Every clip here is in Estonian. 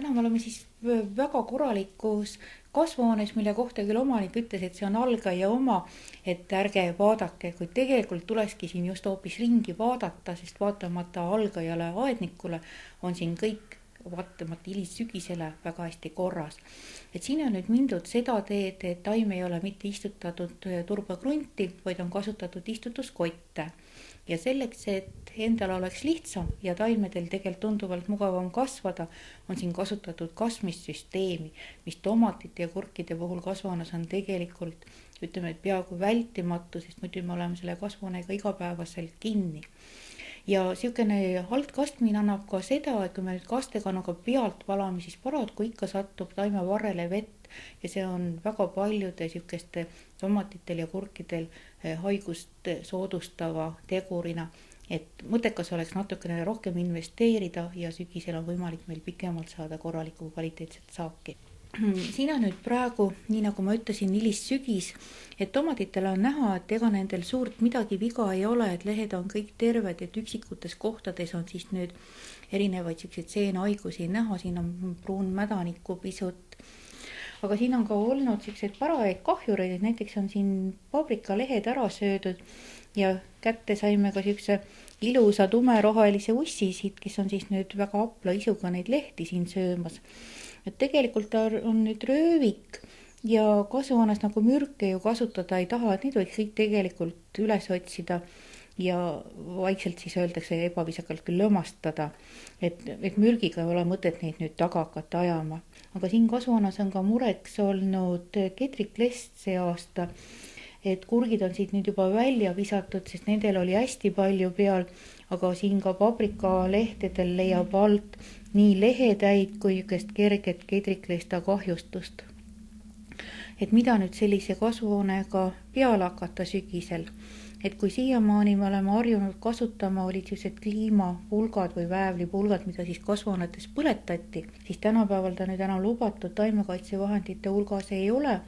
täna me oleme siis väga korralikus kasvuhoones, mille kohta küll omanik ütles, et see on algaja oma, et ärge vaadake, kuid tegelikult tulekski siin just hoopis ringi vaadata, sest vaatamata algajale aednikule on siin kõik vaatamata hilissügisele väga hästi korras. Et siin on nüüd mindud seda teed, et taim ei ole mitte istutatud turbakrunti, vaid on kasutatud istutuskotte. Ja selleks, et endal oleks lihtsam ja taimedel tegelikult tunduvalt mugavam kasvada, on siin kasutatud kasvmissüsteemi, mis tomatite ja kurkide puhul kasvuhoones on tegelikult, ütleme, et peaaegu vältimatu, sest muidu me oleme selle kasvuhoonega igapäevaselt kinni. Ja siukene altkastmine annab ka seda, et kui me nüüd kastekanuga pealt valame, siis paraku ikka satub taime varrele vett ja see on väga paljude siukeste tomatitel ja kurkidel haigust soodustava tegurina. Et mõttekas oleks natukene rohkem investeerida ja sügisel on võimalik meil pikemalt saada korralikku kvaliteetset saaki. Siin on nüüd praegu, nii nagu ma ütlesin, hilissügis, et tomatitel on näha, et ega nendel suurt midagi viga ei ole, et lehed on kõik terved, et üksikutes kohtades on siis nüüd erinevaid selliseid seenhaigusi näha, siin on pruun mädanikku pisut. Aga siin on ka olnud selliseid parajaid kahjureid, näiteks on siin paprikalehed ära söödud ja kätte saime ka sellise ilusa tumerohelise ussi siit, kes on siis nüüd väga apla isuga neid lehti siin söömas. Et tegelikult on nüüd röövik ja kasvuhoones nagu mürke ju kasutada ei taha, et neid võiks kõik tegelikult üles otsida ja vaikselt siis öeldakse ebaviisakalt küll lömastada, et mürgiga ei ole mõtet neid nüüd taga hakata ajama. Aga siin kasvuhoones on ka mureks olnud kedriklest see aasta, et kurgid on siit nüüd juba välja visatud, sest nendel oli hästi palju peal, aga siin ka paprikalehtedel leiab alt nii lehetäid kui kerget kedriklesta kahjustust. Et mida nüüd sellise kasvuhoonega peale hakata sügisel? Et kui siiamaani me oleme harjunud kasutama, olid sellised kliimapulgad või väävlipulgad, mida siis kasvuhoonetes põletati, siis tänapäeval ta nüüd enam lubatud taimekaitsevahendite hulgas ei ole,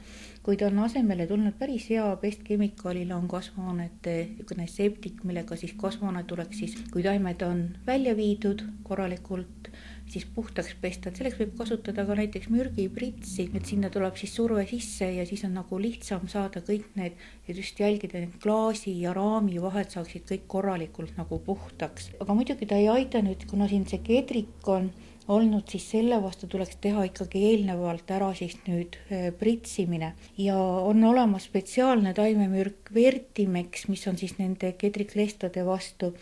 kuid on asemele tulnud päris hea pestkemikaalile on kasvuhoonete septik, millega siis kasvuhoone tuleks siis, kui taimed on välja viidud korralikult, siis puhtaks pesta, et selleks võib kasutada ka näiteks mürgipritsi, et sinna tuleb siis surve sisse ja siis on nagu lihtsam saada kõik need ja just jälgida need klaasi ja raami vahed saaksid kõik korralikult nagu puhtaks. Aga muidugi ta ei aita nüüd, kuna siin see kedrik on olnud, siis selle vastu tuleks teha ikkagi eelnevalt ära siis nüüd pritsimine ja on olemas spetsiaalne taimemürk Vertimex, mis on siis nende kedriklestade vastu,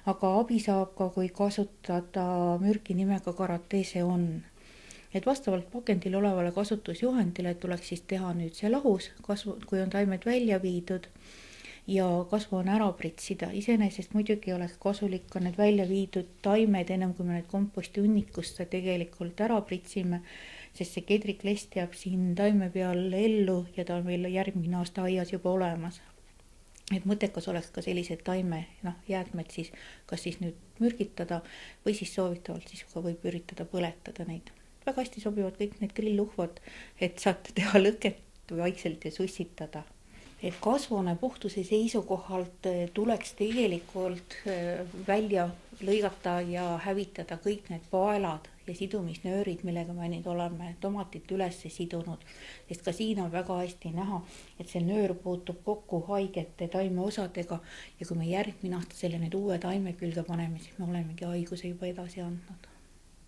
aga abi saab ka, kui kasutada mürki nimega Karatese on. Et vastavalt pakendil olevale kasutusjuhendile tuleks siis teha nüüd see lahus, kui on taimed välja viidud ja kasvuhoone ära pritsida. Iseenesest muidugi oleks kasulik ka need välja viidud taimed, ennem kui me need komposti hunnikusse tegelikult ära pritsime, sest see kedriklest jääb siin taime peal ellu ja ta on meil järgmine aasta aias juba olemas. Et mõttekas oleks ka sellised taime jäätmed siis, kas siis nüüd mürgitada või siis soovitavalt siis ka võib üritada põletada neid. Väga hästi sobivad kõik need grilluhvad, et saate teha lõket vaikselt ja sussitada. Et kasvuhoone puhtuse seisukohalt tuleks tegelikult välja lõigata ja hävitada kõik need paelad ja sidumisnöörid, millega me nüüd oleme tomatit üles sidunud, sest ka siin on väga hästi näha, et see nöör puutub kokku haigete taimeosadega ja kui me järgmine aasta selle nüüd uue taime külge paneme, siis me olemegi haiguse juba edasi andnud.